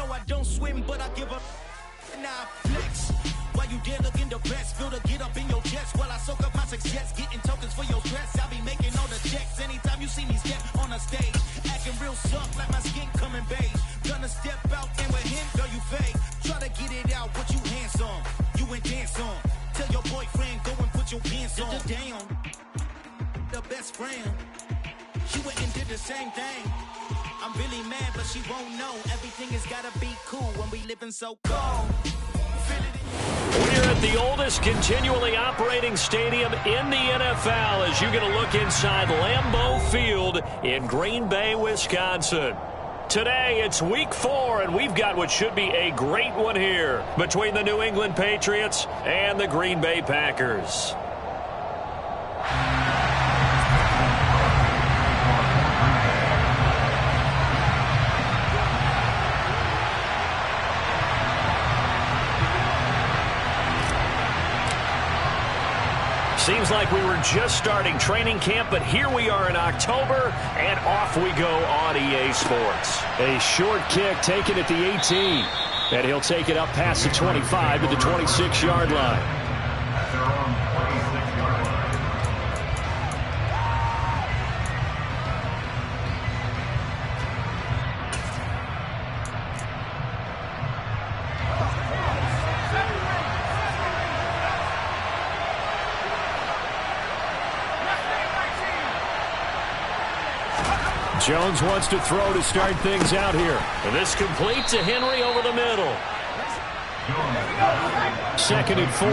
No, I don't swim, but I give up. Now flex. While you there looking the best, feel the get up in your chest while I soak up my success, getting tokens for your stress. I be making all the checks anytime you see me step on a stage, acting real soft like my skin coming beige. Gonna step out and with him, girl, you fake. Try to get it out, what you handsome, you and dance on. Tell your boyfriend, go and put your pants on. Down, the best friend, she went and did the same thing. I'm really mad, but she won't know. Everything has gotta be cool when we living so cold. We're at the oldest continually operating stadium in the NFL as you get a look inside Lambeau Field in Green Bay, Wisconsin. Today, it's week 4, and we've got what should be a great one here between the New England Patriots and the Green Bay Packers. Seems like we were just starting training camp, but here we are in October, and off we go on EA Sports. A short kick taken at the 18, and he'll take it up past the 25 to the 26-yard line. Jones wants to throw to start things out here. And this complete to Henry over the middle. 2nd and 4.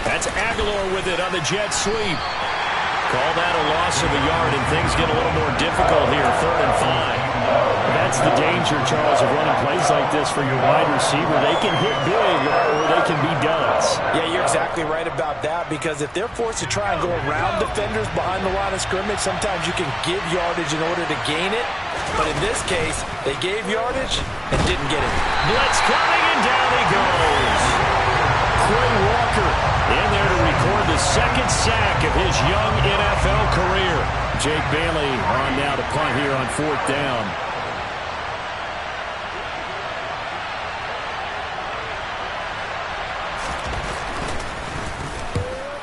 That's Aguilar with it on the jet sweep. Call that a loss of a yard, and things get a little more difficult here. 3rd and 5. That's the danger, Charles, of running plays like this for your wide receiver. They can hit big or they can be duds. Yeah, you're exactly right about that, because if they're forced to try and go around defenders behind the line of scrimmage, sometimes you can give yardage in order to gain it. But in this case, they gave yardage and didn't get it. Blitz coming, and down he goes. Quay Walker in there to record the 2nd sack of his young NFL career. Jake Bailey on now to punt here on 4th down.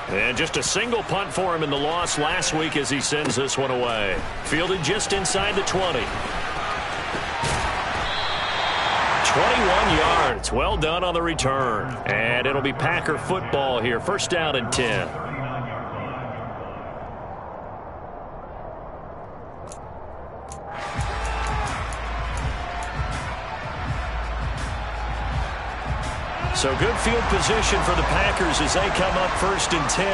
And just a single punt for him in the loss last week as he sends this one away. Fielded just inside the 20. 21 yards. Well done on the return. And it'll be Packer football here. 1st down and 10. So good field position for the Packers as they come up 1st and 10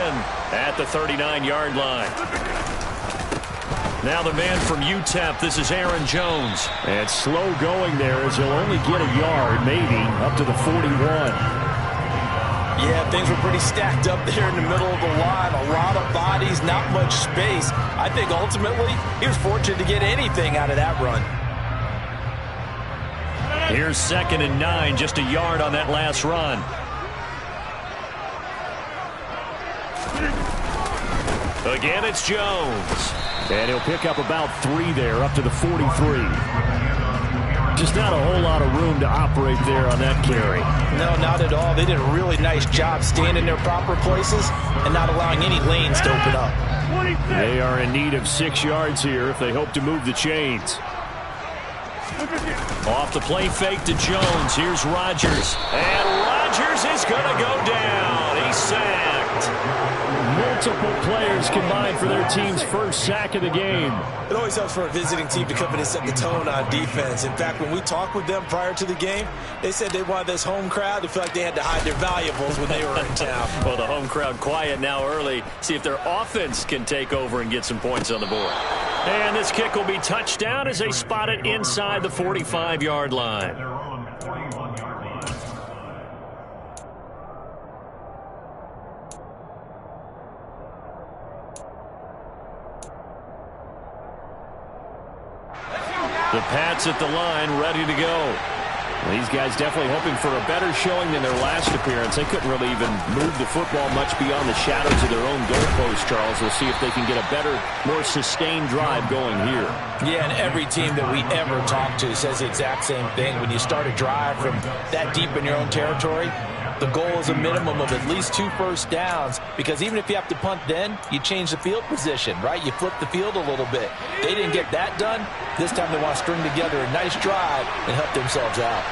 at the 39-yard line. Now the man from UTEP, this is Aaron Jones. And slow going there as he'll only get a yard, maybe, up to the 41. Yeah, things were pretty stacked up there in the middle of the line. A lot of bodies, not much space. I think ultimately he was fortunate to get anything out of that run. Here's 2nd and 9, just a yard on that last run. Again, it's Jones. And he'll pick up about 3 there, up to the 43. Just not a whole lot of room to operate there on that carry. No, not at all. They did a really nice job staying in their proper places and not allowing any lanes to open up. They are in need of 6 yards here if they hope to move the chains. Off the play fake to Jones. Here's Rodgers. And Rodgers is going to go down. He's sacked. Multiple players combined for their team's 1st sack of the game. It always helps for a visiting team to come in and set the tone on defense. In fact, when we talked with them prior to the game, they said they wanted this home crowd to feel like they had to hide their valuables when they were in town. Well, the home crowd quiet now early. See if their offense can take over and get some points on the board. And this kick will be touchdown as they spot it inside the 45-yard line. The Pats at the line, ready to go. These guys definitely hoping for a better showing than their last appearance. They couldn't really even move the football much beyond the shadows of their own goalpost, Charles. We'll see if they can get a better, more sustained drive going here. Yeah, and every team that we ever talk to says the exact same thing. When you start a drive from that deep in your own territory, the goal is a minimum of at least 2 first downs, because even if you have to punt then, you change the field position, right? You flip the field a little bit. They didn't get that done. This time they want to string together a nice drive and help themselves out.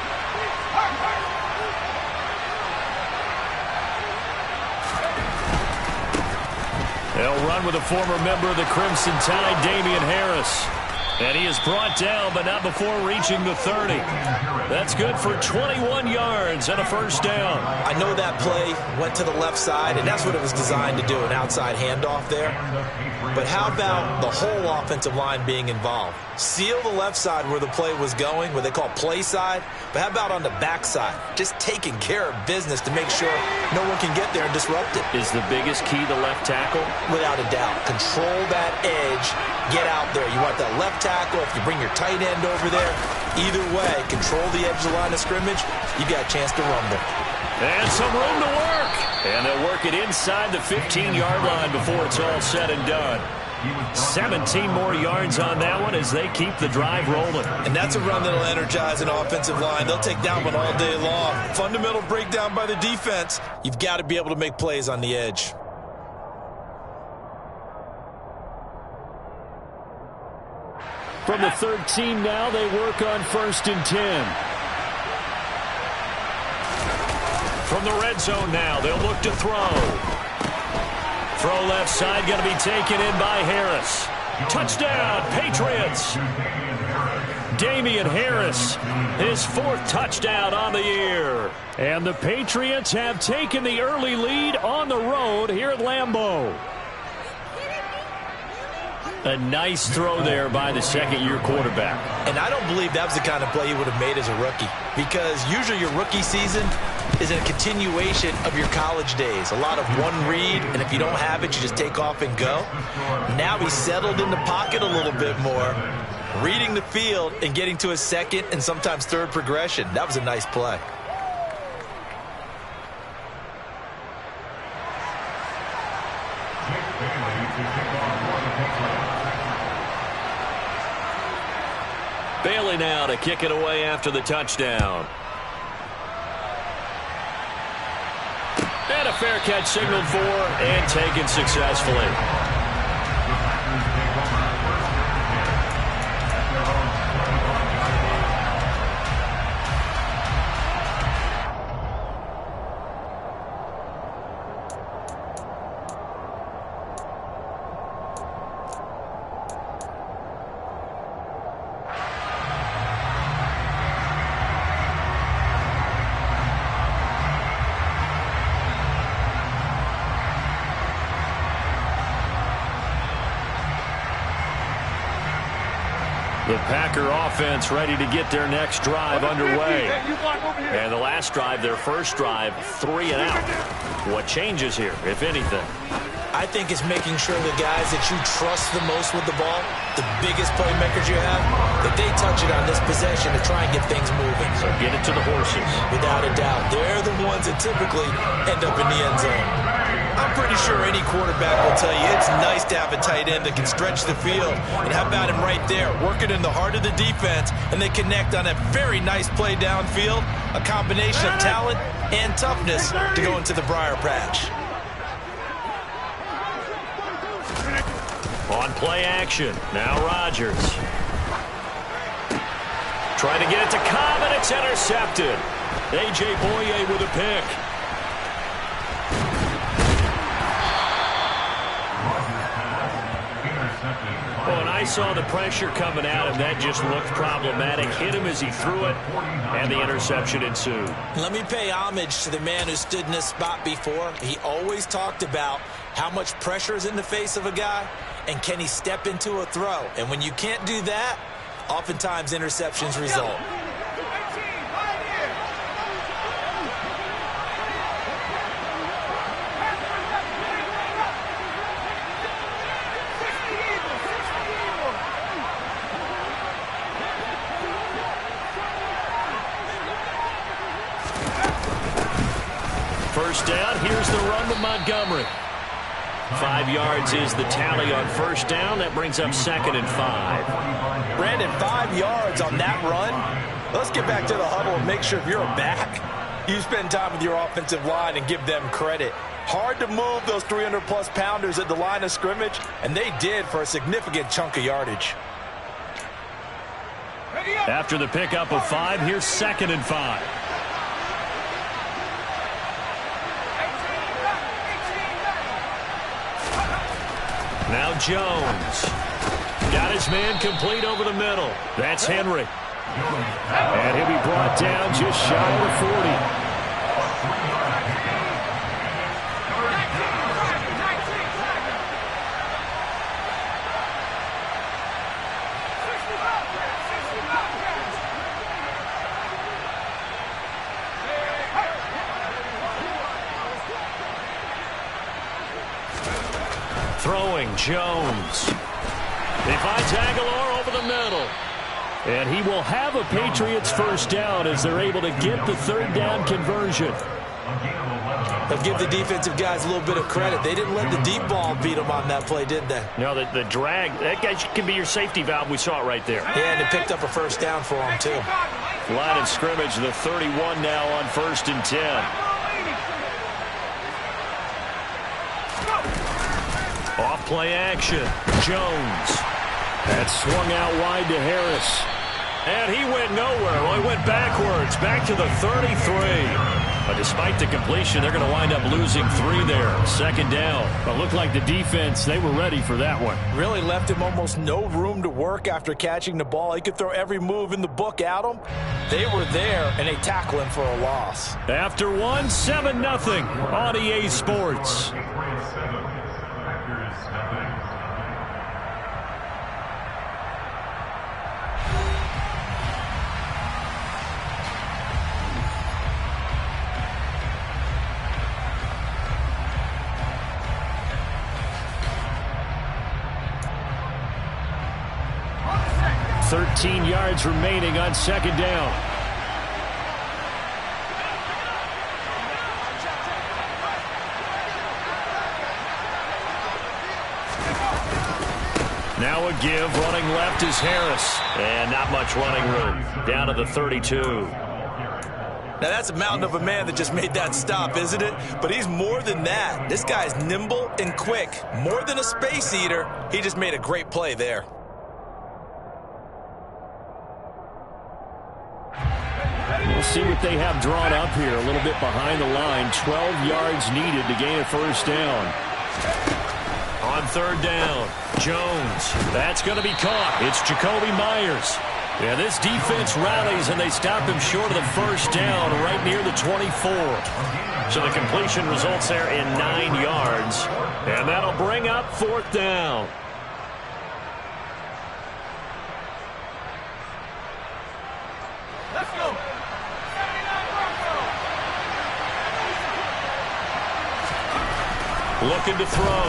They'll run with a former member of the Crimson Tide, Damian Harris. And he is brought down, but not before reaching the 30. That's good for 21 yards and a first down. I know that play went to the left side, and that's what it was designed to do, an outside handoff there. But how about the whole offensive line being involved? Seal the left side where the play was going, what they call play side. But how about on the back side? Just taking care of business to make sure no one can get there and disrupt it. Is the biggest key the left tackle? Without a doubt. Control that edge. Get out there. You want that left tackle. If you bring your tight end over there, either way, control the edge of the line of scrimmage. You got a chance to rumble. And some room to work. And they'll work it inside the 15-yard line before it's all said and done. 17 more yards on that one as they keep the drive rolling. And that's a run that'll energize an offensive line. They'll take that one all day long. Fundamental breakdown by the defense. You've got to be able to make plays on the edge. From the 13 now, they work on 1st and 10. From the red zone now, they'll look to throw. Throw left side, going to be taken in by Harris. Touchdown, Patriots. Damian Harris, his 4th touchdown on the year. And the Patriots have taken the early lead on the road here at Lambeau. A nice throw there by the second-year quarterback. And I don't believe that was the kind of play he would have made as a rookie, because usually your rookie season is a continuation of your college days. A lot of one read, and if you don't have it, you just take off and go. Now he's settled in the pocket a little bit more, reading the field and getting to a second and sometimes third progression. That was a nice play. Bailey now to kick it away after the touchdown. And a fair catch signaled for and taken successfully. The Packer offense ready to get their next drive underway. And the last drive, their first drive, 3 and out. What changes here, if anything? I think it's making sure the guys that you trust the most with the ball, the biggest playmakers you have, that they touch it on this possession to try and get things moving. So get it to the horses. Without a doubt. They're the ones that typically end up in the end zone. I'm pretty sure any quarterback will tell you it's nice to have a tight end that can stretch the field. And how about him right there, working in the heart of the defense, and they connect on a very nice play downfield, a combination of talent and toughness to go into the briar patch. On play action, now Rodgers. Trying to get it to Cobb, and it's intercepted. A.J. Boye with a pick. Oh, and I saw the pressure coming at him. That just looked problematic. Hit him as he threw it, and the interception ensued. Let me pay homage to the man who stood in this spot before. He always talked about how much pressure is in the face of a guy, and can he step into a throw. And when you can't do that, oftentimes interceptions result. first down. Here's the run to Montgomery. 5 yards is the tally on first down. That brings up 2nd and 5. Brandon, 5 yards on that run. Let's get back to the huddle and make sure if you're a back, you spend time with your offensive line and give them credit. Hard to move those 300-plus pounders at the line of scrimmage, and they did for a significant chunk of yardage. After the pickup of 5, here's 2nd and 5. Now Jones. Got his man complete over the middle. That's Henry. And he'll be brought down just shy of the 40. Throwing, Jones. He finds Aguilar over the middle. And he will have a Patriots first down as they're able to get the 3rd down conversion. They'll give the defensive guys a little bit of credit. They didn't let the deep ball beat them on that play, did they? No, the drag, that guy can be your safety valve. We saw it right there. Yeah, and they picked up a first down for him, too. Line of scrimmage, the 31 now on 1st and 10. Off play action. Jones. That swung out wide to Harris. And he went nowhere. Well, he went backwards. Back to the 33. But despite the completion, they're going to wind up losing 3 there. 2nd down. But looked like the defense, they were ready for that one. Really left him almost no room to work after catching the ball. He could throw every move in the book at him. They were there, and they tackle him for a loss. After 1, 7-0 on EA Sports. $13 yards remaining on 2nd down. Now a give. Running left is Harris. And not much running room. Down to the 32. Now, that's a mountain of a man that just made that stop, isn't it? But he's more than that. This guy's nimble and quick. More than a space eater. He just made a great play there. We'll see what they have drawn up here. A little bit behind the line. 12 yards needed to gain a first down. On 3rd down, Jones. That's going to be caught. It's Jacoby Myers. Yeah, this defense rallies, and they stop him short of the first down right near the 24. So the completion results there in 9 yards. And that'll bring up 4th down. Let's go. Looking to throw.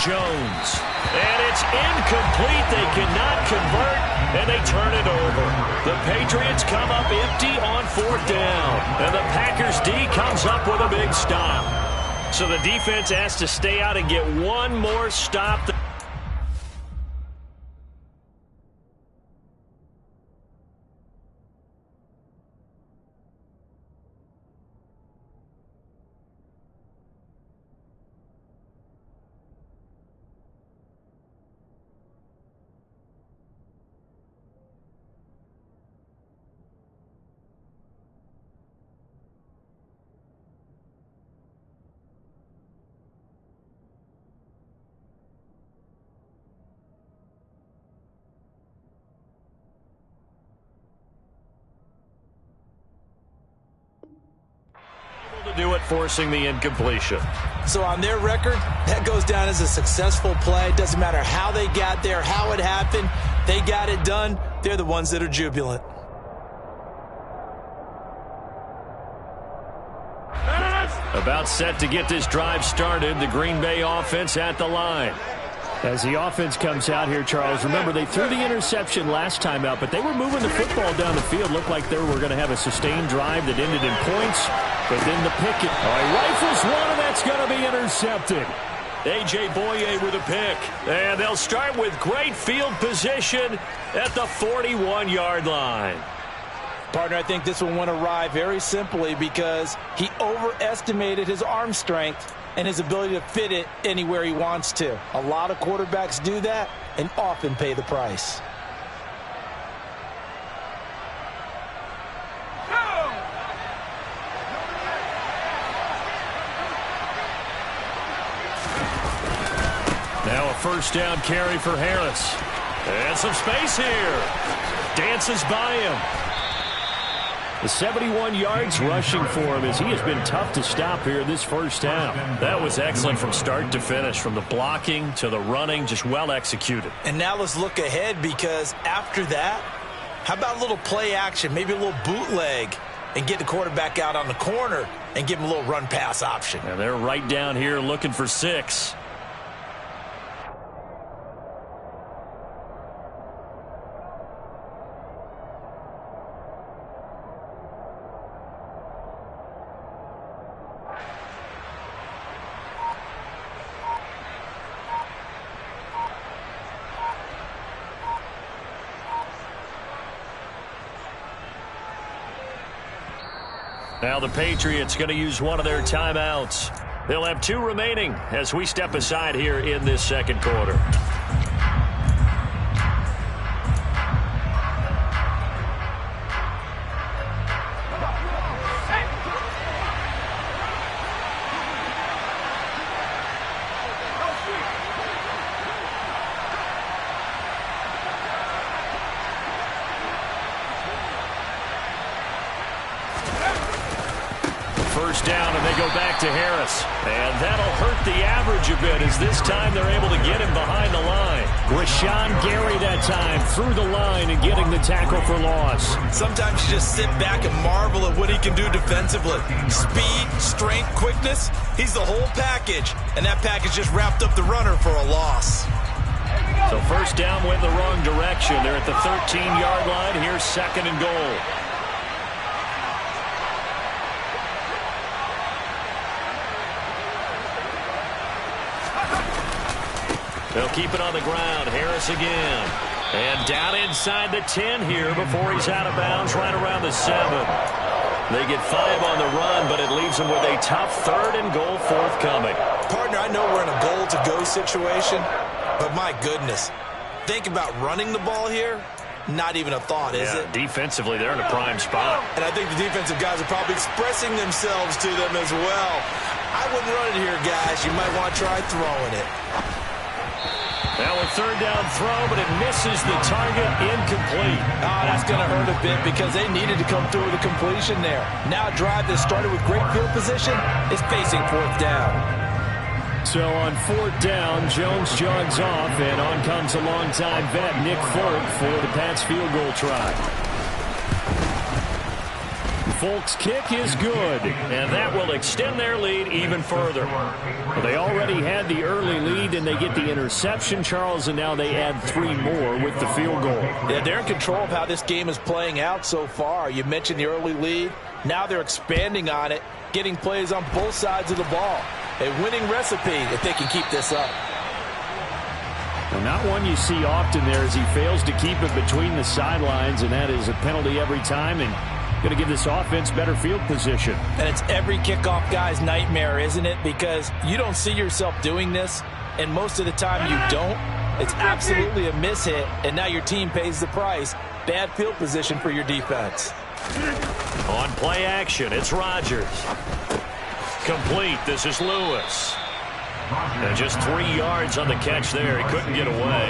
Jones. And it's incomplete. They cannot convert, and they turn it over. The Patriots come up empty on 4th down. And the Packers D comes up with a big stop. So the defense has to stay out and get one more stop. Do it, forcing the incompletion. So on their record, that goes down as a successful play. Doesn't matter how they got there, how it happened. They got it done. They're the ones that are jubilant. About set to get this drive started. The Green Bay offense at the line. As the offense comes out here, Charles, remember they threw the interception last time out, but they were moving the football down the field. Looked like they were going to have a sustained drive that ended in points, but then the picket. Rifles one, and that's going to be intercepted. A.J. Boye with a pick. And they'll start with great field position at the 41-yard line. Partner, I think this one went awry very simply because he overestimated his arm strength and his ability to fit it anywhere he wants to. A lot of quarterbacks do that and often pay the price. Now a first down carry for Harris. And some space here. Dances by him. The 71 yards rushing for him as he has been tough to stop here this first half. That was excellent from start to finish, from the blocking to the running, just well executed. And now let's look ahead, because after that, how about a little play action, maybe a little bootleg, and get the quarterback out on the corner and give him a little run pass option. And they're right down here looking for 6. Now the Patriots going to use one of their timeouts. They'll have 2 remaining as we step aside here in this second quarter. First down, and they go back to Harris. And that'll hurt the average a bit, as this time they're able to get him behind the line. Rashawn Gary that time through the line and getting the tackle for loss. Sometimes you just sit back and marvel at what he can do defensively. Speed, strength, quickness, he's the whole package. And that package just wrapped up the runner for a loss. So first down went the wrong direction. They're at the 13-yard line. Here's second and goal. They'll keep it on the ground. Harris again. And down inside the 10 here before he's out of bounds right around the 7. They get 5 on the run, but it leaves them with a tough 3rd and goal forthcoming. Partner, I know we're in a goal-to-go situation, but my goodness, think about running the ball here. Not even a thought, is it? Defensively, they're in a prime spot. And I think the defensive guys are probably expressing themselves to them as well. I wouldn't run it here, guys. You might want to try throwing it. Now a third down throw, but it misses the target, incomplete. Oh, that's going to hurt a bit because they needed to come through with a completion there. Now a drive that started with great field position is facing 4th down. So on 4th down, Jones jogs off, and on comes a longtime vet, Nick Folk, for the Pats field goal try. Folk's kick is good, and that will extend their lead even further. Well, they already had the early lead, and they get the interception, Charles, and now they add 3 more with the field goal. Yeah, they're in control of how this game is playing out so far. You mentioned the early lead. Now they're expanding on it, getting plays on both sides of the ball. A winning recipe if they can keep this up. Well, not one you see often there, as he fails to keep it between the sidelines, and that is a penalty every time, and going to give this offense better field position. And it's every kickoff guy's nightmare, isn't it? Because you don't see yourself doing this, and most of the time you don't. It's absolutely a mishit, and now your team pays the price. Bad field position for your defense. On play action, it's Rodgers. Complete. This is Lewis. And just 3 yards on the catch there. He couldn't get away.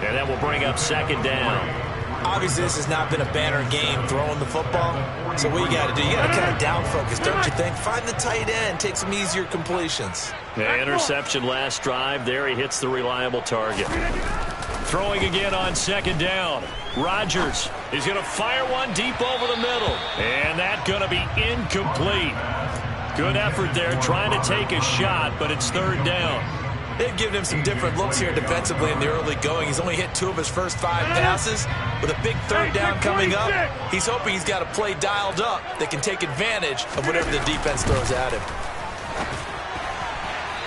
And that will bring up second down. Obviously, this has not been a banner game throwing the football. So what you got to do, you got to kind of down focus, don't you think? Find the tight end, take some easier completions. Yeah, interception last drive. There he hits the reliable target. Throwing again on second down. Rodgers is going to fire one deep over the middle. And that's going to be incomplete. Good effort there trying to take a shot, but it's 3rd down. They've given him some different looks here defensively in the early going. He's only hit 2 of his first 5 passes. With a big third down coming up, he's hoping he's got a play dialed up that can take advantage of whatever the defense throws at him.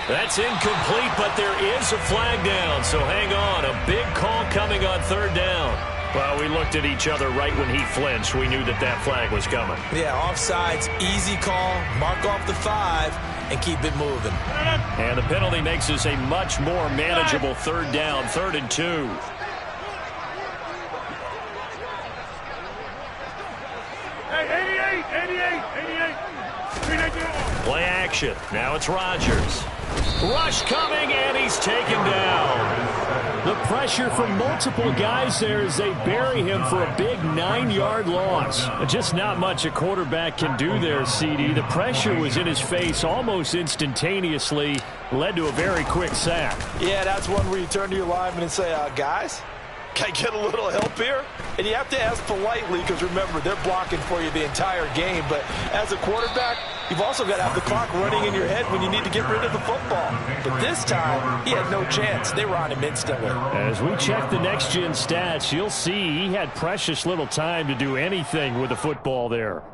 That's incomplete, but there is a flag down, so hang on. A big call coming on 3rd down. Well, we looked at each other right when he flinched. We knew that that flag was coming. Yeah, offsides, easy call, mark off the 5, and keep it moving. And the penalty makes this a much more manageable 3rd down, 3rd and 2. Hey, 88. Play action. Now it's Rodgers. Rush coming, and he's taken down. The pressure from multiple guys there as they bury him for a big 9-yard loss. Just not much a quarterback can do there, CD. The pressure was in his face almost instantaneously, led to a very quick sack. Yeah, that's one where you turn to your lineman and say, guys, can I get a little help here? And you have to ask politely because, remember, they're blocking for you the entire game. But as a quarterback, you've also got to have the clock running in your head when you need to get rid of the football. But this time, he had no chance. They were on him instantly. As we check the next-gen stats, you'll see he had precious little time to do anything with the football there.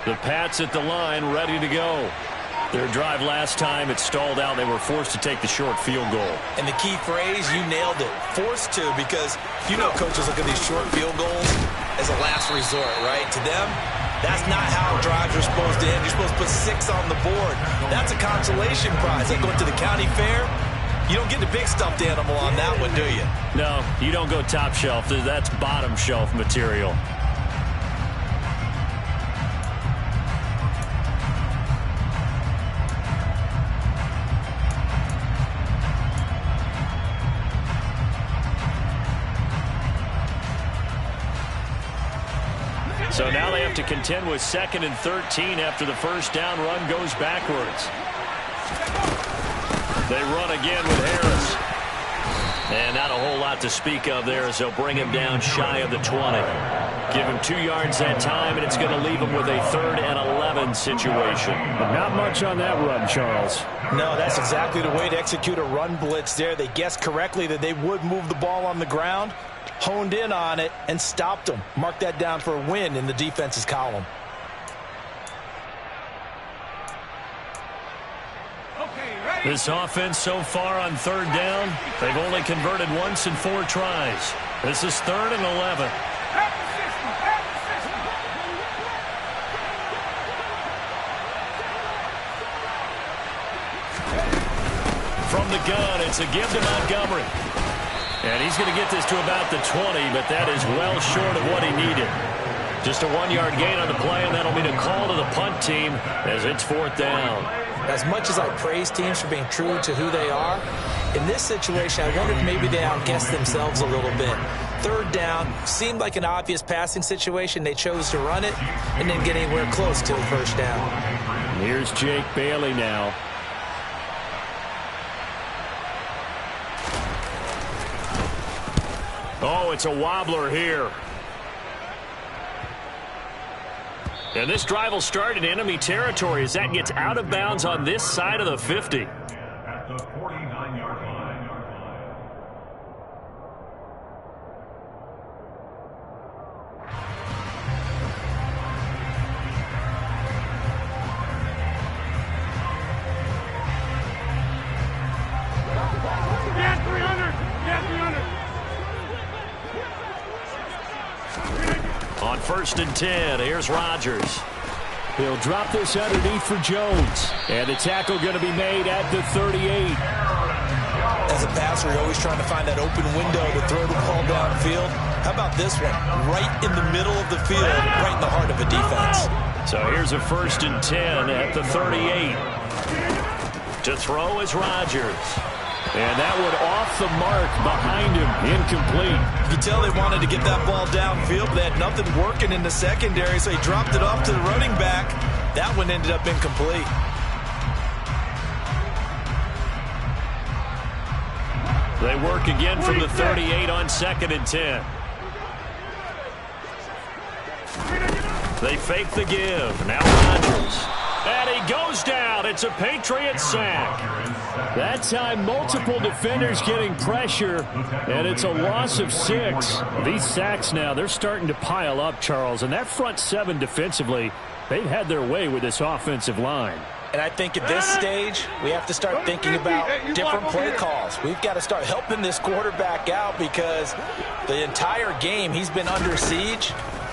The Pats at the line, ready to go. Their drive last time, it stalled out. They were forced to take the short field goal. And the key phrase, you nailed it, forced to, because you know coaches look at these short field goals as a last resort, right? To them, that's not how drives are supposed to end. You're supposed to put 6 on the board. That's a consolation prize. Like going to the county fair, you don't get the big stuffed animal on that one, do you? No, you don't go top shelf. That's bottom shelf material. So now they have to contend with 2nd and 13 after the first down run goes backwards. They run again with Harris. And not a whole lot to speak of there as they'll bring him down shy of the 20. Give him 2 yards that time, and it's going to leave him with a 3rd and 11 situation. But not much on that run, Charles. No, that's exactly the way to execute a run blitz there. They guessed correctly that they would move the ball on the ground, honed in on it, and stopped them. Mark that down for a win in the defense's column. This offense so far on 3rd down, they've only converted once in 4 tries. This is 3rd and 11. From the gun, it's a give to Montgomery. And he's going to get this to about the 20, but that is well short of what he needed. Just a 1-yard gain on the play, and that'll be the call to the punt team as it's 4th down. As much as I praise teams for being true to who they are, in this situation, I wonder if maybe they outguessed themselves a little bit. 3rd down seemed like an obvious passing situation. They chose to run it and didn't get anywhere close to a 1st down. Here's Jake Bailey now. Oh, it's a wobbler here. And this drive will start in enemy territory as that gets out of bounds on this side of the 50. At the 49-yard line. Get 300! Get 300! On 1st and 10, here's Rodgers. He'll drop this underneath for Jones. And the tackle going to be made at the 38. As a passer, you're always trying to find that open window to throw the ball downfield. How about this one? Right in the middle of the field, right in the heart of a defense. So here's a 1st and 10 at the 38. To throw is Rodgers. And that one off the mark behind him, incomplete. You can tell they wanted to get that ball downfield, but they had nothing working in the secondary, so he dropped it off to the running back. That one ended up incomplete. They work again from the 38 on 2nd and 10. They fake the give. Now Rodgers. And he goes down. It's a Patriots sack. That time, multiple defenders getting pressure, and it's a loss of 6. These sacks now, they're starting to pile up, Charles. And that front 7 defensively, they've had their way with this offensive line. And I think at this stage, we have to start thinking about different play calls. We've got to start helping this quarterback out because the entire game he's been under siege.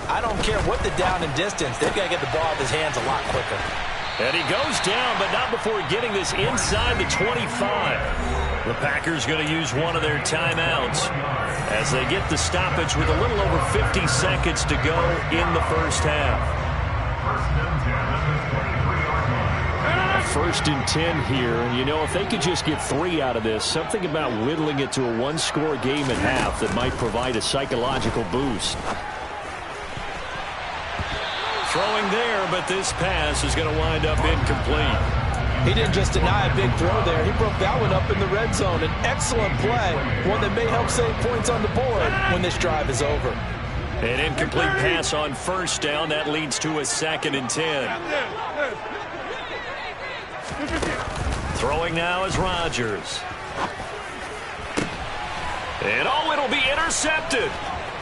I don't care what the down and distance. They've got to get the ball out of his hands a lot quicker. And he goes down, but not before getting this inside the 25. The Packers going to use one of their timeouts as they get the stoppage with a little over 50 seconds to go in the first half. First and 10 here, and you know, if they could just get 3 out of this, something about whittling it to a one-score game at half that might provide a psychological boost. Throwing there, but this pass is going to wind up incomplete. He didn't just deny a big throw there. He broke that one up in the red zone. An excellent play, one that may help save points on the board when this drive is over. An incomplete pass on first down. That leads to a 2nd and 10. Throwing now is Rodgers. And it'll be intercepted.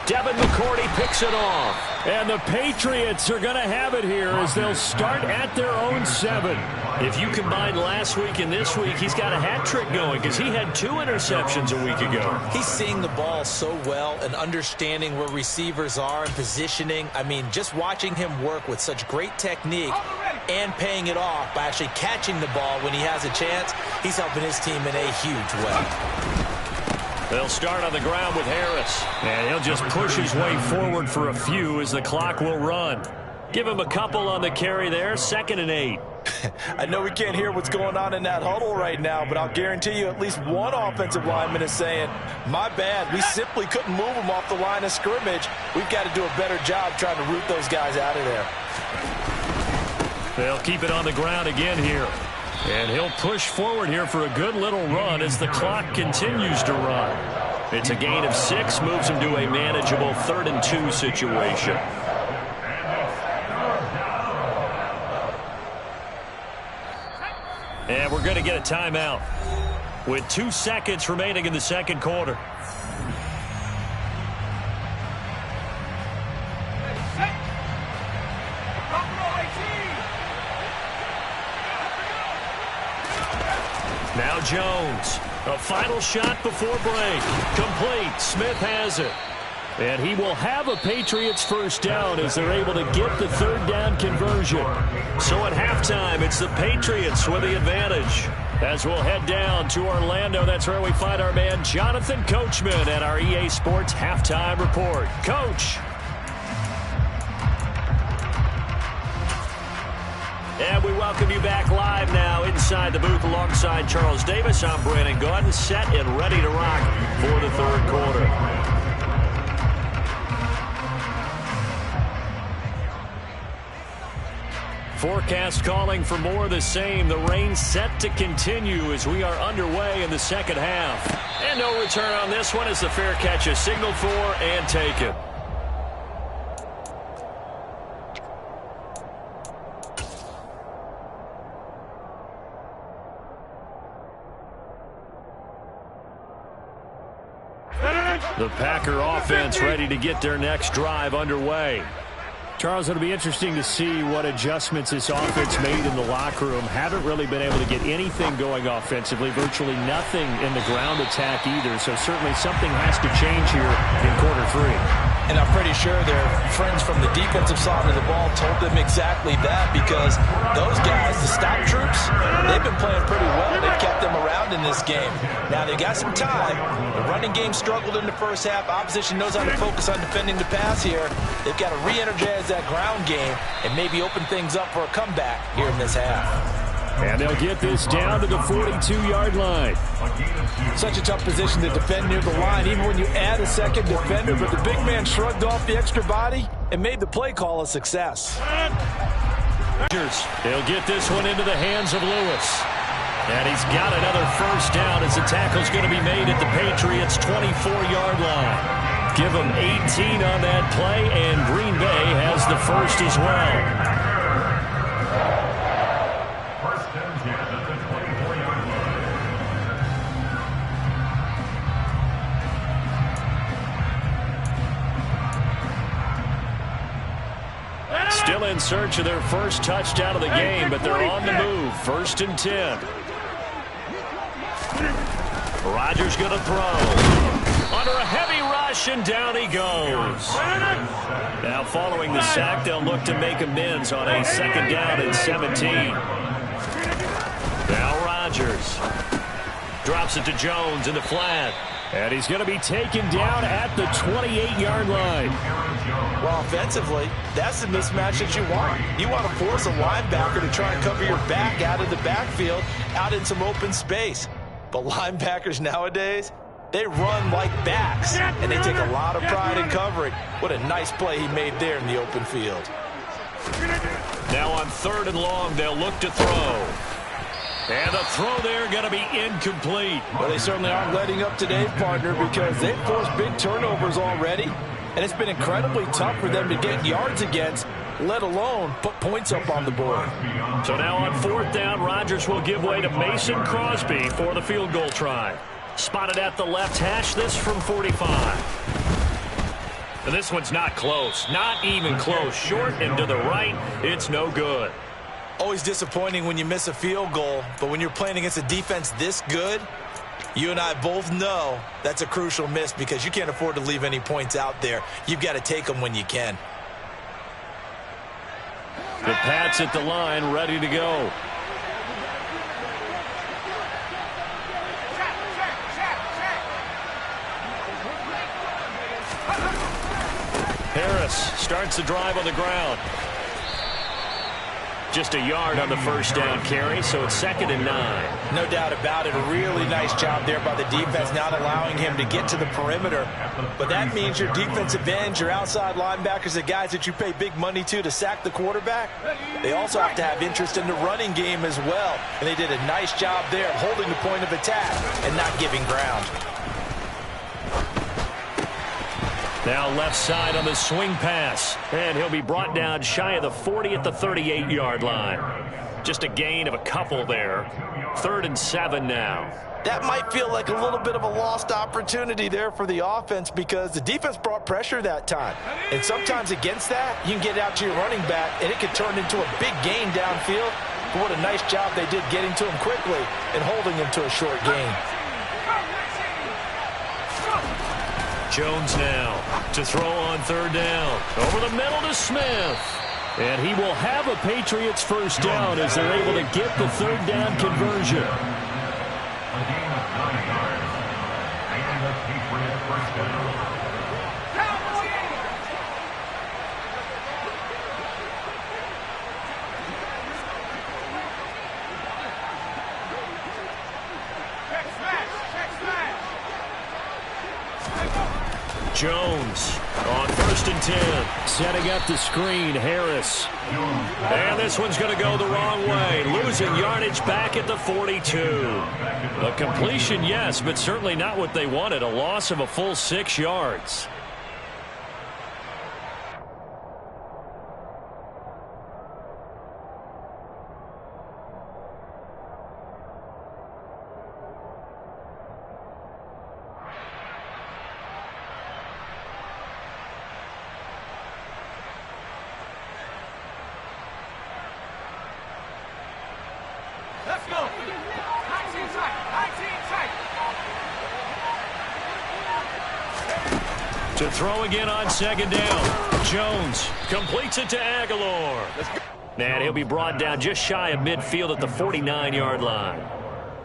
Devin McCourty picks it off. And the Patriots are going to have it here as they'll start at their own 7. If you combine last week and this week, he's got a hat trick going because he had 2 interceptions a week ago. He's seeing the ball so well and understanding where receivers are and positioning. I mean, just watching him work with such great technique and paying it off by actually catching the ball when he has a chance, he's helping his team in a huge way. They'll start on the ground with Harris. And he'll just push his way forward for a few as the clock will run. Give him a couple on the carry there. 2nd and 8. I know we can't hear what's going on in that huddle right now, but I'll guarantee you at least one offensive lineman is saying, my bad, we simply couldn't move them off the line of scrimmage. We've got to do a better job trying to root those guys out of there. They'll keep it on the ground again here. And he'll push forward here for a good little run as the clock continues to run. It's a gain of 6, moves him to a manageable 3rd and 2 situation. And we're going to get a timeout with 2 seconds remaining in the second quarter. Now Jones, a final shot before break. Complete. Smith has it. And he will have a Patriots first down as they're able to get the 3rd down conversion. So at halftime, it's the Patriots with the advantage. As we'll head down to Orlando, that's where we find our man Jonathan Coachman at our EA Sports Halftime Report. Coach. And we welcome you back live now inside the booth alongside Charles Davis. I'm Brandon Gaudin, set and ready to rock for the 3rd quarter. Forecast calling for more of the same. The rain set to continue as we are underway in the second half. And no return on this one as the fair catch is signaled for and taken. The Packer offense ready to get their next drive underway. Charles, it'll be interesting to see what adjustments this offense made in the locker room. Haven't really been able to get anything going offensively, virtually nothing in the ground attack either. So certainly something has to change here in quarter 3. And I'm pretty sure their friends from the defensive side of the ball told them exactly that because those guys, the stop troops, they've been playing pretty well. They've kept them around in this game. Now, they got some time. The running game struggled in the first half. Opposition knows how to focus on defending the pass here. They've got to re-energize that ground game and maybe open things up for a comeback here in this half. And they'll get this down to the 42-yard line. Such a tough position to defend near the line, even when you add a second defender. But the big man shrugged off the extra body and made the play call a success. They'll get this one into the hands of Lewis. And he's got another first down as the tackle's going to be made at the Patriots' 24-yard line. Give them 18 on that play, and Green Bay has the first as well. First and 10 at the 24-yard line. Still in search of their first touchdown of the game, but they're on the move. First and 10. Rodgers going to throw. Under a heavy rush, and down he goes. Now following the sack, they'll look to make amends on a second down and 17. Now Rodgers drops it to Jones in the flat. And he's going to be taken down at the 28-yard line. Well, offensively, that's the mismatch that you want. You want to force a linebacker to try and cover your back out of the backfield, out in some open space. But linebackers nowadays, they run like backs, and they take a lot of pride in covering. What a nice play he made there in the open field. Now on 3rd and long, they'll look to throw. And the throw there going to be incomplete. Well, they certainly aren't letting up today, partner, because they've forced big turnovers already, and it's been incredibly tough for them to get yards against, let alone put points up on the board. So now on 4th down, Rodgers will give way to Mason Crosby for the field goal try. Spotted at the left hash, this from 45. And this one's not close, not even close. Short and to the right, it's no good. Always disappointing when you miss a field goal, but when you're playing against a defense this good, you and I both know that's a crucial miss because you can't afford to leave any points out there. You've got to take them when you can. The Pats at the line, ready to go. Harris starts the drive on the ground. Just a yard on the first down carry, so it's 2nd and 9. No doubt about it. A really nice job there by the defense, not allowing him to get to the perimeter. But that means your defensive ends, your outside linebackers, the guys that you pay big money to sack the quarterback, they also have to have interest in the running game as well. And they did a nice job there of holding the point of attack and not giving ground. Now left side on the swing pass. And he'll be brought down shy of the 40 at the 38-yard line. Just a gain of a couple there. 3rd and 7 now. That might feel like a little bit of a lost opportunity there for the offense because the defense brought pressure that time. And sometimes against that, you can get out to your running back, and it could turn into a big gain downfield. But what a nice job they did getting to him quickly and holding him to a short gain. Jones now to throw on 3rd down. Over the middle to Smith. And he will have a Patriots first down as they're able to get the 3rd down conversion. A gain of 9 yards. And the Patriots first down. Jones on 1st and 10. Setting up the screen, Harris. And this one's going to go the wrong way. Losing yardage back at the 42. A completion, yes, but certainly not what they wanted. A loss of a full 6 yards. Let's go. 19 tight. To throw again on 2nd down. Jones completes it to Aguilar. And he'll be brought down just shy of midfield at the 49-yard line.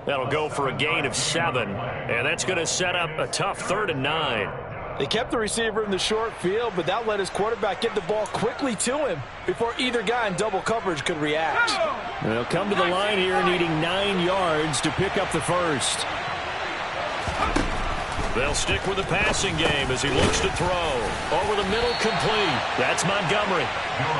That'll go for a gain of 7. And that's going to set up a tough 3rd and 9. They kept the receiver in the short field, but that let his quarterback get the ball quickly to him before either guy in double coverage could react. They'll come to the line here needing 9 yards to pick up the first. They'll stick with the passing game as he looks to throw. Over the middle, complete. That's Montgomery.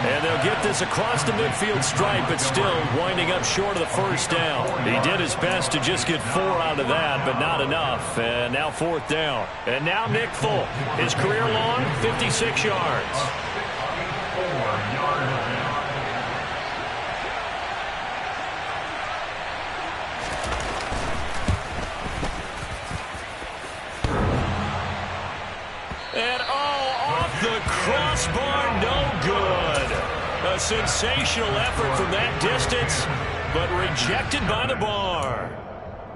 And they'll get this across the midfield stripe, but still winding up short of the first down. He did his best to just get 4 out of that, but not enough. And now 4th down. And now Nick Folk. His career long, 56 yards. 4 yards. And off the crossbar, no good. A sensational effort from that distance, but rejected by the bar.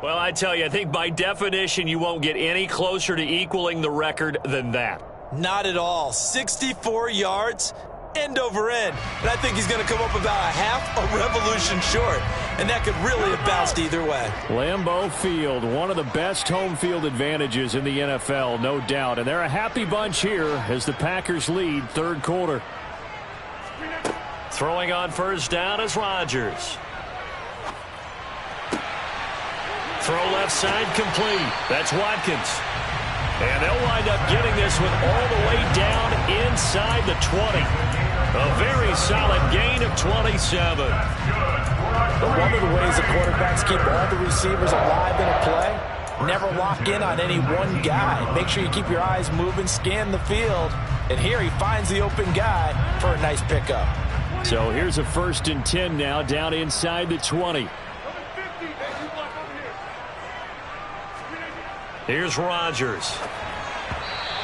Well, I tell you, I think by definition you won't get any closer to equaling the record than that. Not at all. 64 yards, end over end. And I think he's going to come up about a half a revolution short. And that could really have bounced either way. Lambeau Field, one of the best home field advantages in the NFL, no doubt. And they're a happy bunch here as the Packers lead 3rd quarter. Throwing on first down is Rodgers. Throw left side complete. That's Watkins. And they'll wind up getting this one all the way down inside the 20. A very solid gain of 27. But one of the ways the quarterbacks keep all the receivers alive in a play, never lock in on any one guy. Make sure you keep your eyes moving, scan the field. And here he finds the open guy for a nice pickup. So here's a 1st and 10 now down inside the 20. Here's Rodgers.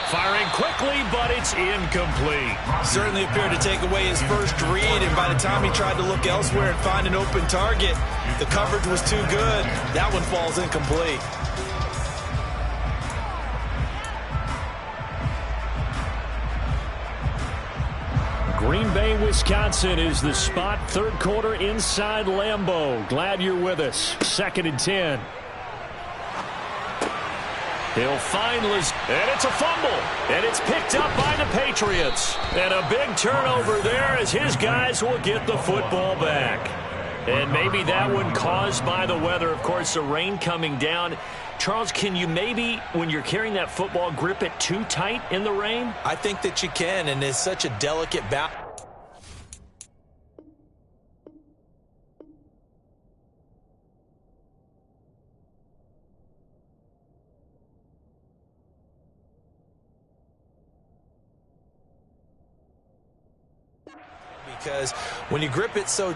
Firing quickly, but it's incomplete. Certainly appeared to take away his first read, and by the time he tried to look elsewhere and find an open target, the coverage was too good. That one falls incomplete. Green Bay, Wisconsin is the spot. 3rd quarter inside Lambeau. Glad you're with us. 2nd and 10. He'll find Liz, and it's a fumble, and it's picked up by the Patriots. And a big turnover there as his guys will get the football back. And maybe that one caused by the weather. Of course, the rain coming down. Charles, can you maybe, when you're carrying that football, grip it too tight in the rain? I think that you can, and it's such a delicate balance. Because when you grip it so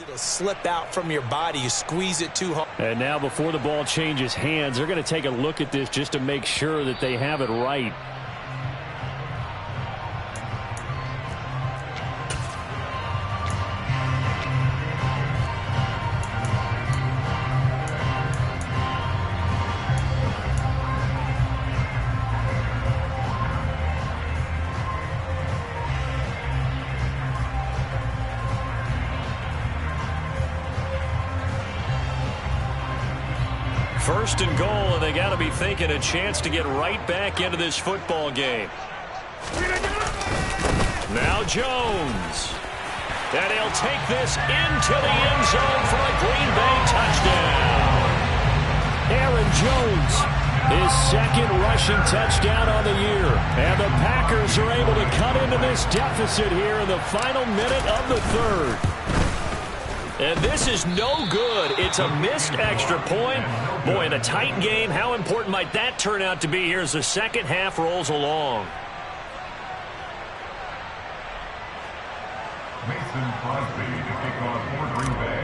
it'll slip out from your body. You squeeze it too hard. And now before the ball changes hands, they're going to take a look at this just to make sure that they have it right. First and goal, and they got to be thinking a chance to get right back into this football game. Now Jones. And he'll take this into the end zone for a Green Bay touchdown. Aaron Jones, his 2nd rushing touchdown on the year. And the Packers are able to cut into this deficit here in the final minute of the 3rd. And this is no good. It's a missed extra point. Boy, in a tight game, how important might that turn out to be here as the second half rolls along? Mason Crosby to kick off for Green Bay.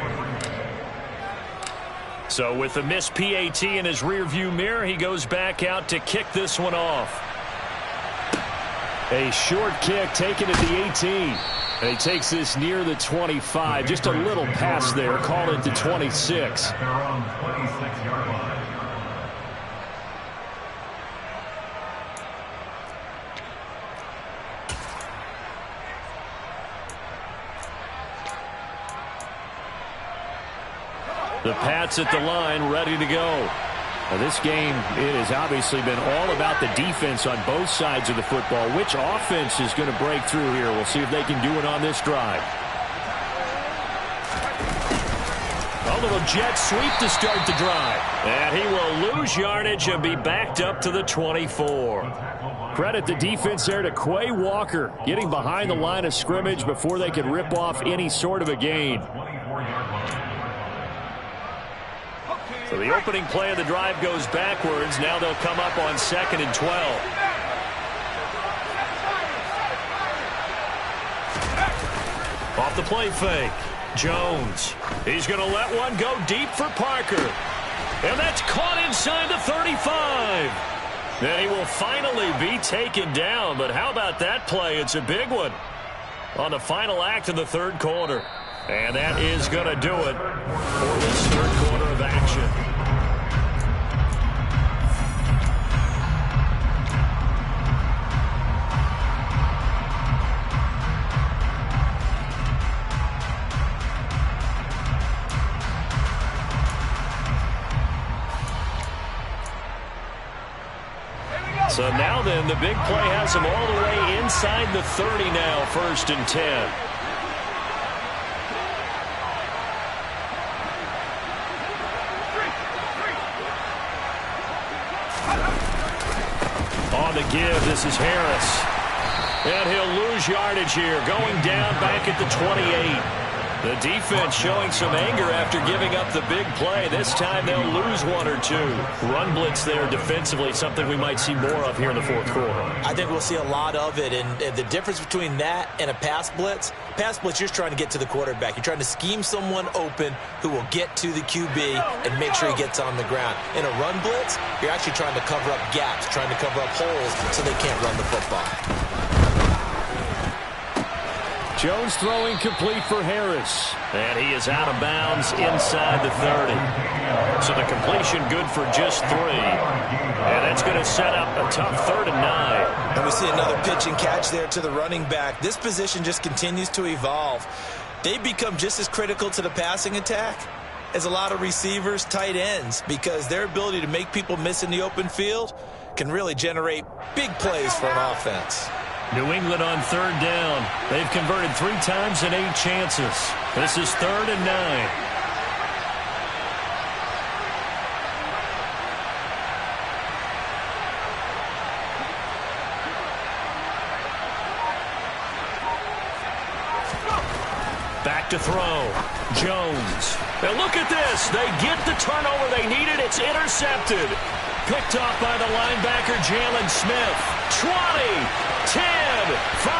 So with the missed PAT in his rearview mirror, he goes back out to kick this one off. A short kick taken at the 18. And he takes this near the 25. Just a little pass there. Call it the 26. At their own 26-yard line. The Pats at the line, ready to go. Now this game, it has obviously been all about the defense on both sides of the football. Which offense is going to break through here? We'll see if they can do it on this drive. A little jet sweep to start the drive. And he will lose yardage and be backed up to the 24. Credit the defense there to Quay Walker, getting behind the line of scrimmage before they could rip off any sort of a gain. So the opening play of the drive goes backwards. Now they'll come up on 2nd and 12. Off the play fake. Jones. He's going to let one go deep for Parker. And that's caught inside the 35. Then he will finally be taken down. But how about that play? It's a big one on the final act of the third quarter. And that is going to do it for this third quarter of action. So now then, the big play has him all the way inside the 30 now, 1st and 10. On the give, this is Harris. And he'll lose yardage here, going down back at the 28. The defense showing some anger after giving up the big play. This time they'll lose 1 or 2. Run blitz there defensively, something we might see more of here in the fourth quarter. I think we'll see a lot of it, and the difference between that and a pass blitz, you're trying to get to the quarterback. You're trying to scheme someone open who will get to the QB and make sure he gets on the ground. In a run blitz, you're actually trying to cover up gaps, trying to cover up holes so they can't run the football. Jones throwing complete for Harris. And he is out of bounds inside the 30. So the completion good for just 3. And that's going to set up a tough 3rd and 9. And we see another pitch and catch there to the running back. This position just continues to evolve. They become just as critical to the passing attack as a lot of receivers, tight ends, because their ability to make people miss in the open field can really generate big plays for an offense. New England on 3rd down. They've converted 3 times in 8 chances. This is 3rd and 9. Back to throw. Jones. And look at this. They get the turnover they needed. It's intercepted. Picked off by the linebacker, Jalen Smith. 20, 10, 5,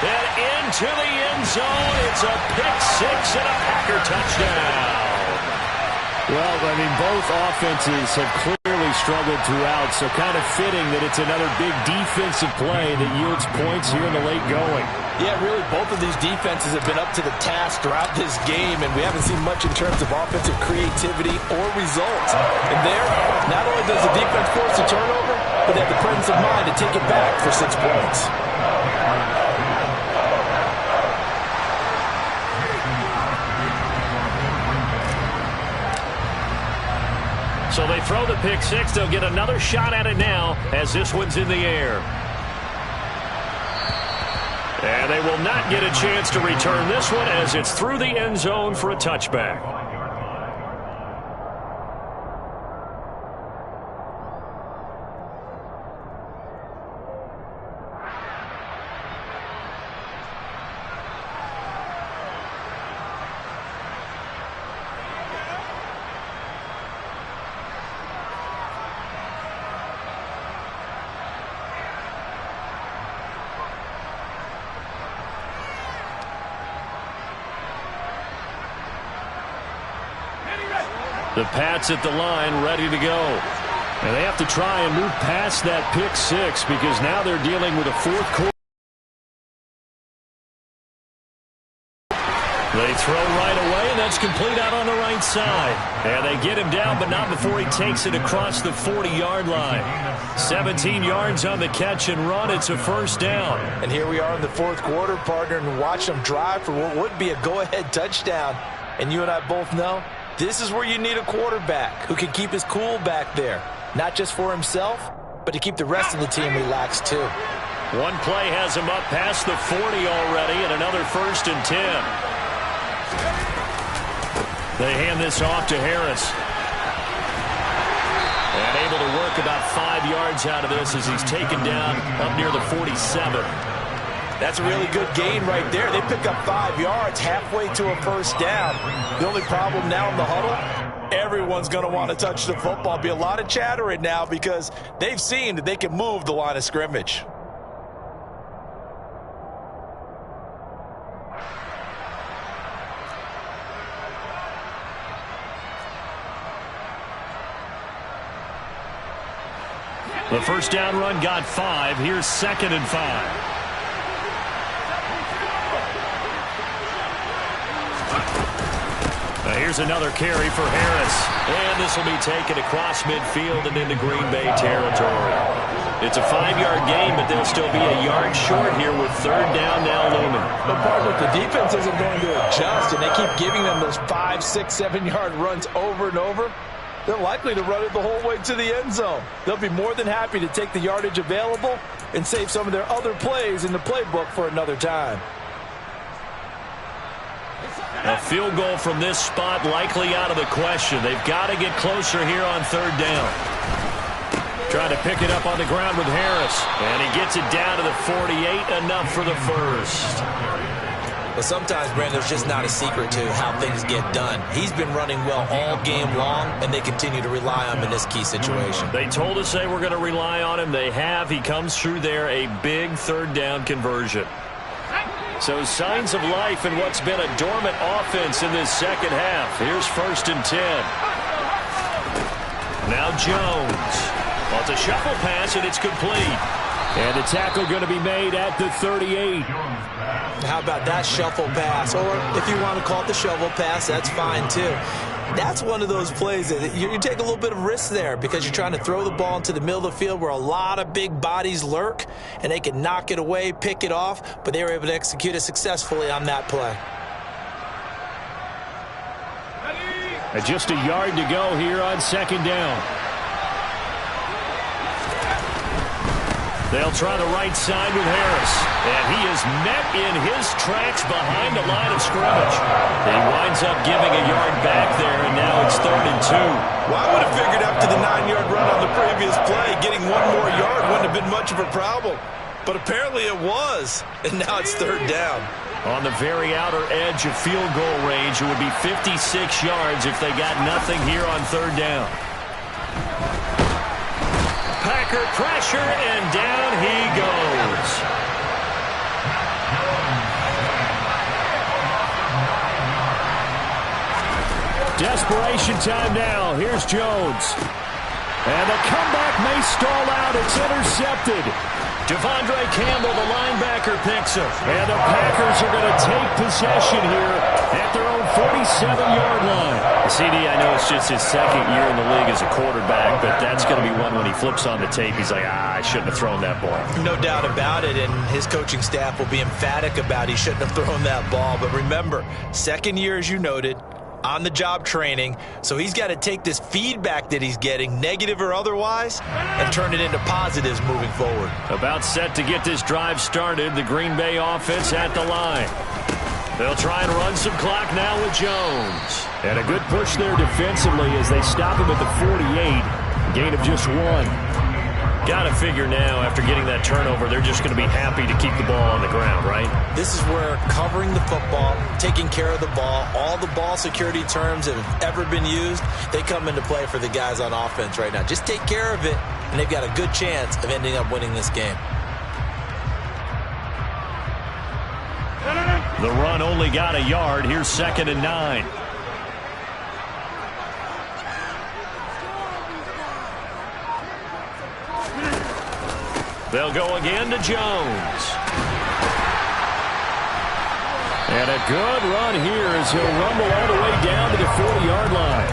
and into the end zone. It's a pick-6 and a Packer touchdown. Well, I mean, both offenses have clearly struggled throughout, so kind of fitting that it's another big defensive play that yields points here in the late going. Yeah, really, both of these defenses have been up to the task throughout this game, and we haven't seen much in terms of offensive creativity or results. And there, not only does the defense force a turnover, but they have the presence of mind to take it back for 6 points. So they throw the pick-6. They'll get another shot at it now as this one's in the air. And they will not get a chance to return this one as it's through the end zone for a touchback. The Pats at the line, ready to go. And they have to try and move past that pick-6 because now they're dealing with a fourth quarter. They throw right away, and that's complete out on the right side. And they get him down, but not before he takes it across the 40-yard line. 17 yards on the catch and run. It's a first down. And here we are in the fourth quarter, partner, and watch them drive for what would be a go-ahead touchdown. And you and I both know This is where you need a quarterback who can keep his cool back there. Not just for himself, but to keep the rest of the team relaxed too. One play has him up past the 40 already, and another 1st and 10. They hand this off to Harris. And able to work about 5 yards out of this as he's taken down up near the 47. That's a really good gain right there. They pick up 5 yards halfway to a 1st down. The only problem now in the huddle, everyone's going to want to touch the football. Be a lot of chattering now because they've seen that they can move the line of scrimmage. The 1st down run got 5. Here's 2nd and 5. Here's another carry for Harris. And this will be taken across midfield and into Green Bay territory. It's a 5-yard gain, but they'll still be a yard short here with 3rd down now looming. The part with the defense isn't going to adjust, and they keep giving them those 5, 6, 7-yard runs over and over. They're likely to run it the whole way to the end zone. They'll be more than happy to take the yardage available and save some of their other plays in the playbook for another time. A field goal from this spot likely out of the question. They've got to get closer here on 3rd down. Trying to pick it up on the ground with Harris. And he gets it down to the 48, enough for the 1st. But sometimes, Brandon, there's just not a secret to how things get done. He's been running well all game long, and they continue to rely on him in this key situation. They told us they were going to rely on him. They have. He comes through there, a big 3rd down conversion. So signs of life in what's been a dormant offense in this 2nd half. Here's 1st and 10. Now Jones. Well, it's a shuffle pass, and it's complete. And the tackle going to be made at the 38. How about that shuffle pass? Or if you want to call it the shovel pass, that's fine too. That's one of those plays that you take a little bit of risk there because you're trying to throw the ball into the middle of the field where a lot of big bodies lurk, and they can knock it away, pick it off, but they were able to execute it successfully on that play. And just a yard to go here on 2nd down. They'll try the right side with Harris. And he is met in his tracks behind the line of scrimmage. He winds up giving a yard back there, and now it's 3rd and 2. Well, I would have figured after the 9-yard run on the previous play, getting 1 more yard wouldn't have been much of a problem. But apparently it was, and now it's 3rd down. On the very outer edge of field goal range, it would be 56 yards if they got nothing here on 3rd down. Packer pressure, and down he goes. Desperation time now. Here's Jones. And the comeback may stall out. It's intercepted. Devondre Campbell, the linebacker, picks him. And the Packers are going to take possession here at their own 47-yard line. CD, I know it's just his 2nd year in the league as a quarterback, but that's going to be one when he flips on the tape. He's like, I shouldn't have thrown that ball. No doubt about it, and his coaching staff will be emphatic about he shouldn't have thrown that ball. But remember, 2nd year, as you noted, on-the-job training, so he's got to take this feedback that he's getting, negative or otherwise, and turn it into positives moving forward. About set to get this drive started, the Green Bay offense at the line. They'll try and run some clock now with Jones. And a good push there defensively as they stop him at the 48. Gain of just 1. Got to figure now, after getting that turnover, they're just going to be happy to keep the ball on the ground, right? This is where covering the football, taking care of the ball, all the ball security terms that have ever been used, they come into play for the guys on offense right now. Just take care of it, and they've got a good chance of ending up winning this game. The run only got a yard. Here's 2nd and 9. They'll go again to Jones. And a good run here as he'll rumble all the way down to the 40-yard line.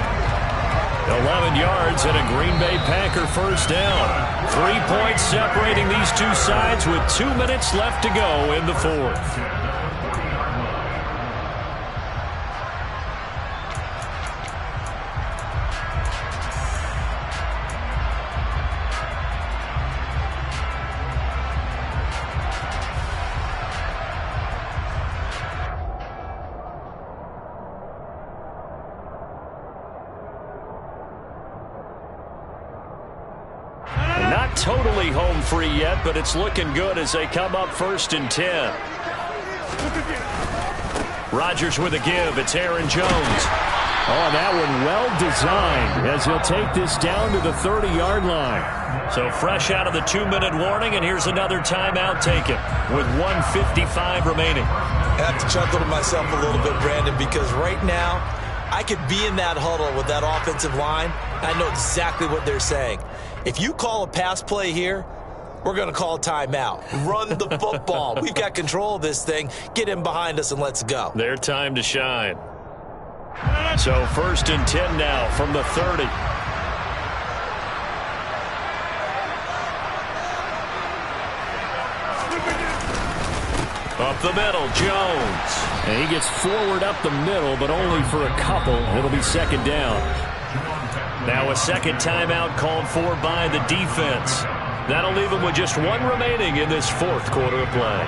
11 yards and a Green Bay Packer 1st down. 3 points separating these two sides with 2 minutes left to go in the 4th. Not totally home free yet, but it's looking good as they come up 1st and 10. Rodgers with a give. It's Aaron Jones. Oh, that one well designed as he'll take this down to the 30-yard line. So fresh out of the 2-minute warning, and here's another timeout taken with 1:55 remaining. I have to chuckle to myself a little bit, Brandon, because right now I could be in that huddle with that offensive line. I know exactly what they're saying. If you call a pass play here, we're going to call a timeout. Run the football. We've got control of this thing. Get in behind us and let's go. Their time to shine. So 1st and 10 now from the 30. Up the middle, Jones. And he gets forward up the middle, but only for a couple. It'll be 2nd down. Now a second timeout called for by the defense. That'll leave him with just one remaining in this 4th quarter of play.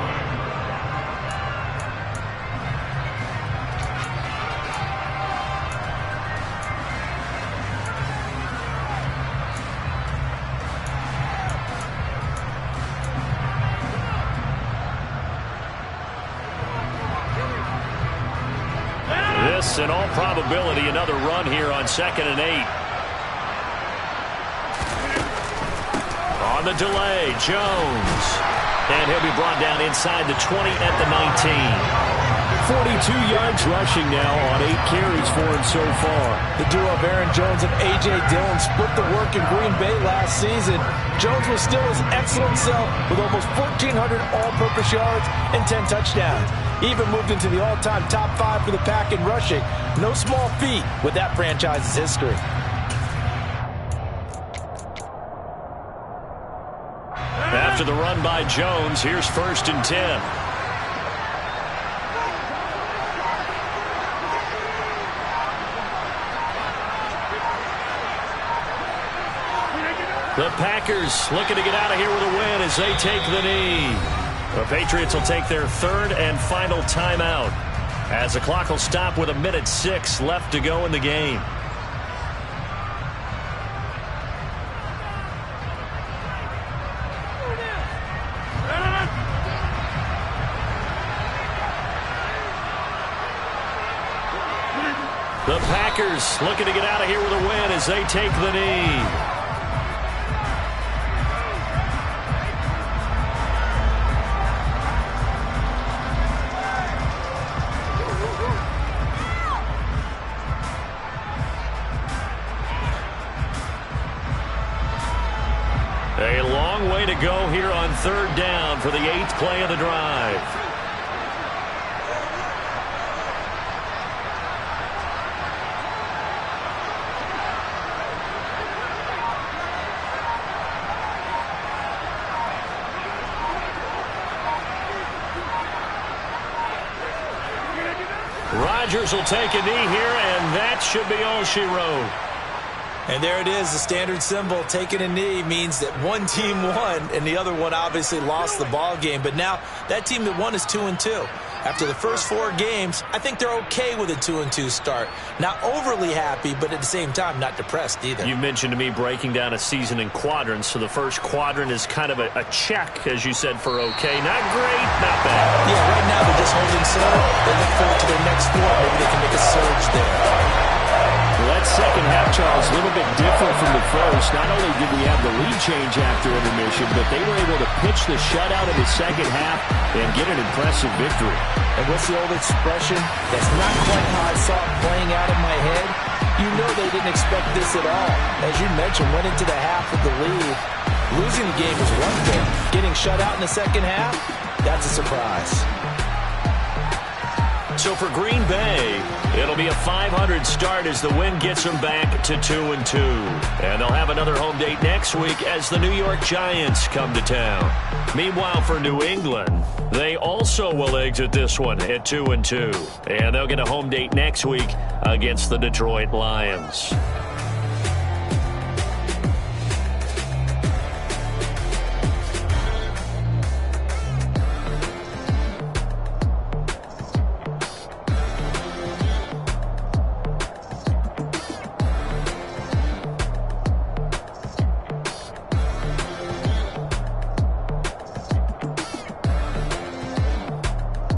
This, in all probability, another run here on 2nd and 8. On the delay, Jones. And he'll be brought down inside the 20 at the 19. 42 yards rushing now on 8 carries for him so far. The duo of Aaron Jones and A.J. Dillon split the work in Green Bay last season. Jones was still his excellent self with almost 1,400 all-purpose yards and 10 touchdowns. He even moved into the all-time top 5 for the pack in rushing. No small feat with that franchise's history. After the run by Jones, here's 1st and 10. The Packers looking to get out of here with a win as they take the knee. The Patriots will take their 3rd and final timeout as the clock will stop with 1:06 left to go in the game. The Packers looking to get out of here with a win as they take the knee. A long way to go here on 3rd down for the 8th play of the drive. Rodgers will take a knee here, and that should be all she wrote. And there it is, the standard symbol. Taking a knee means that one team won, and the other one obviously lost the ball game. But now that team that won is 2-2. After the first 4 games, I think they're okay with a 2-2 start. Not overly happy, but at the same time, not depressed either. You mentioned to me breaking down a season in quadrants. So the first quadrant is kind of a check, as you said, for okay. Not great, not bad. Yeah, right now they're just holding serve. They look forward to their next 4. Maybe they can make a surge there. Well, that second half, Charles, a little bit different from the first. Not only did we have the lead change after intermission, but they were able to pitch the shutout in the second half and get an impressive victory. And what's the old expression? That's not quite how I saw it playing out in my head. You know they didn't expect this at all. As you mentioned, went into the half with the lead. Losing the game is one thing. Getting shut out in the second half, that's a surprise. So for Green Bay, it'll be a .500 start as the win gets them back to 2-2. And they'll have another home date next week as the New York Giants come to town. Meanwhile, for New England, they also will exit this one at 2-2. And they'll get a home date next week against the Detroit Lions.